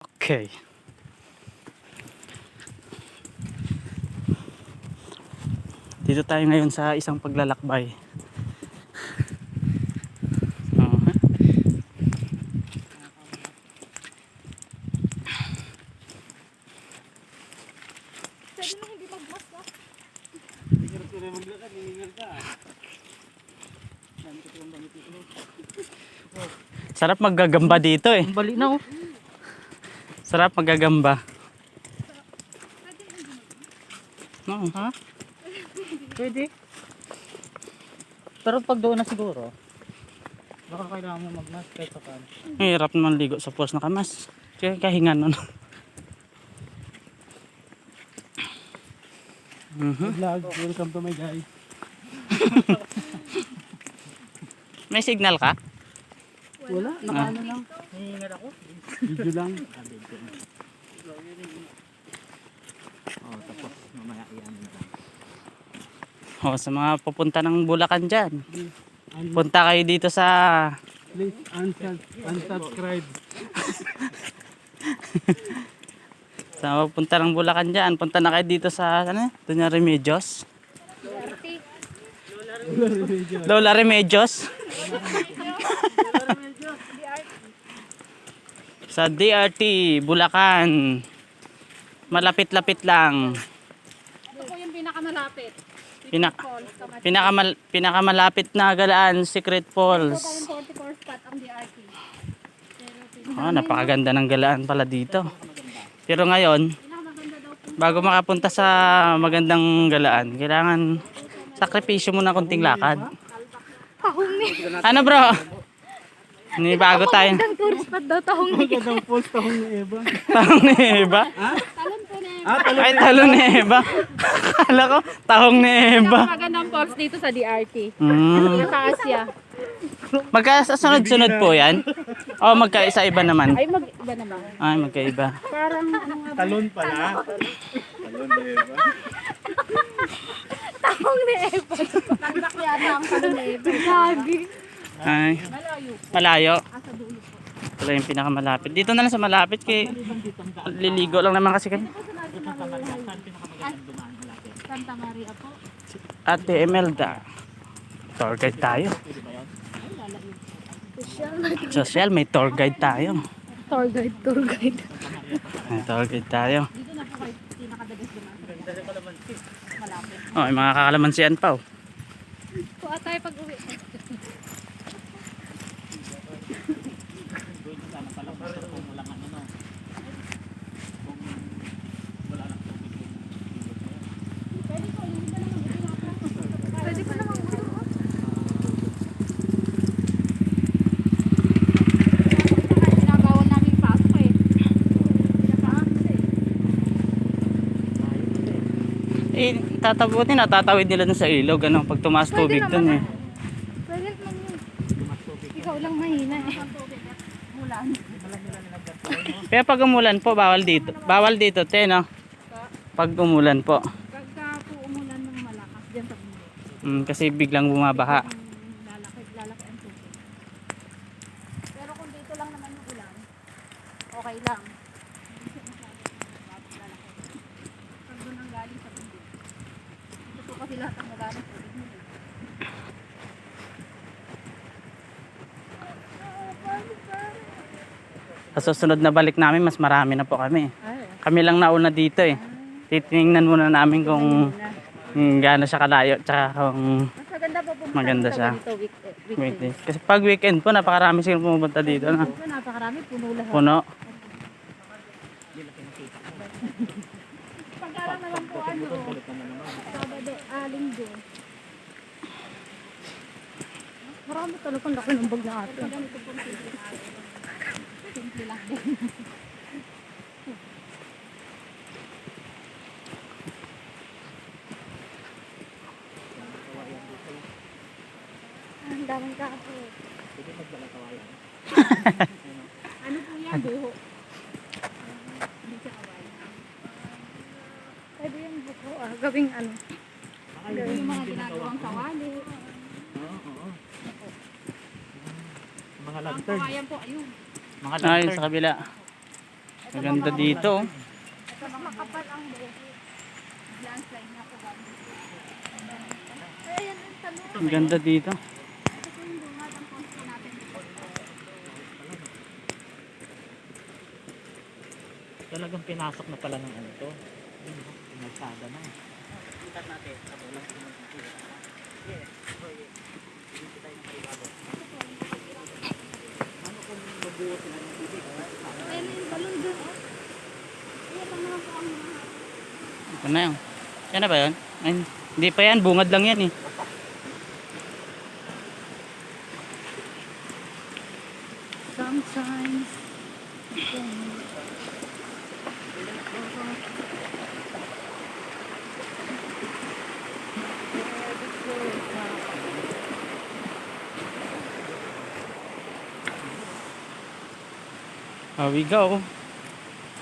Okay. Dito tayo ngayon sa isang paglalakbay. Uh-huh. Sabi mo hindi mag-mas ka. Sarap maggagamba dito eh. Bali na oh. Sarap maggagamba. No. Ha? Pwede. Pero pag doon na siguro, baka kailangan mo mag-mask kahit pa paano. Hirap naman ligo sa pools na kamas. Kaya kahingan nun. Vlog, welcome to my guys. May signal ka? Wala, nakaano lang. Hihingal ako. Video lang. Oh, tapos mamaya iyan na lang. O, sa mga pupunta ng Bulacan dyan. And Punta kayo dito sa... please unsubscribe. Sa mga pupunta ng Bulacan dyan. Punta na kayo dito sa... Ano? Doon yung Remedios. Lola Remedios. Sa DRT, Bulacan. Malapit-lapit lang. Ito po yung pinakamalapit. Pinak Falls, Kamat. pinakamalapit na galaan, Secret Ito Falls. pa yung 44 spot ang DRT. Napakaganda ng galaan pala dito. Pero ngayon, Pinakamaganda daw po. bago makapunta sa magandang galaan, kailangan sakripisyo muna konting lakad. Tahong ni. Ano bro? Ni bago tayo. Ang tourist spot daw tahong ni. Magandang post ako ni Eva. Tahong ni Eva? Talon po na yun. Ay, talon ni Eva. Akala ko, tahong ni Eva. Magandang falls dito sa DRT. Hmm. Sa Asia. Magkasunod-sunod po yan? O magkaisa-iba naman? Ay mag-iba naman. Ay, magkaiba. Parang ano nga ba? Talon pala. Talon ni Eva. Tahong ni Eva. Tagdak yata ang talon ni Eva. Gagi. Ay, Malayo. malayo. Asa dulo po. Wala yung pinakamalapit. Dito na lang sa malapit kay liligo lang naman kasi kami. Santa Maria po. Ate Emelda. Tour guide tayo. Social, may tour guide tayo. Tour guide, tour guide. May tour guide tayo. Dito na po kayo pinakadagas dumaan. Malapit. Oh, may mga kakalamansian pa oh. Kuha tayo pag-uwi. Pwede pa naman gusto mo. Pinabawal namin pasok eh. Tatabutin na, tatawid nila dun sa ilog. Ano, pag tumaas tubig dun eh. Pwede naman yun. Ikaw lang mahina eh. Mulan. Kaya pag umulan po, bawal dito. Bawal dito, te, no? Pag umulan po. Pagka po umulan ng malakas dyan sa bundok. Kasi biglang bumabaha. Lalaki ang tubig. Pero kung dito lang naman yung ulan, okay lang. Hindi siya masyadong lalaki. Pag doon ang galing sa bundok. Ito po kasi lahat ang nagaling sa tubig nila. Sa susunod na balik namin, mas marami na po kami. Ay, Kami lang nauna dito eh. Titingnan muna namin kung gaano siya kalayo. Tsaka kung mas maganda po pumunta Maganda siya. dito weekday. weekdays. Kasi pag weekend po, napakarami silang pumunta dito. Na. Dito napakarami, puno lahat. Puno. Pagkalang naman po ano, Sabado, Linggo. Marami talagang laki ng bag na atin. Simple lang din. Ang daming kapo. Ano po yan? Buho. Hindi siya kawain. Pwede yung buko. Gawing ano. Gawing yung mga ginagawang sawali. Mga Ang lantern. kawayan po, ayun. Mga Ayun sa kabila. Maganda dito. Oh. Ito makapal ang buhok. Landslide na po ba? Ayan ang tanong. Ang ganda dito. Ito po yung bungad ang posto natin. Talagang pinasok na pala ng ano to. Pinagkada na. Kita natin. Yes. Ano kung mabuo sila ng tubig? Ayan yung balon dun. Ayan ang mga po ang mga. Ito na yun. Yan na ba yun? Ay, hindi pa yan. Bungad lang yan eh. Sometimes. Here we go.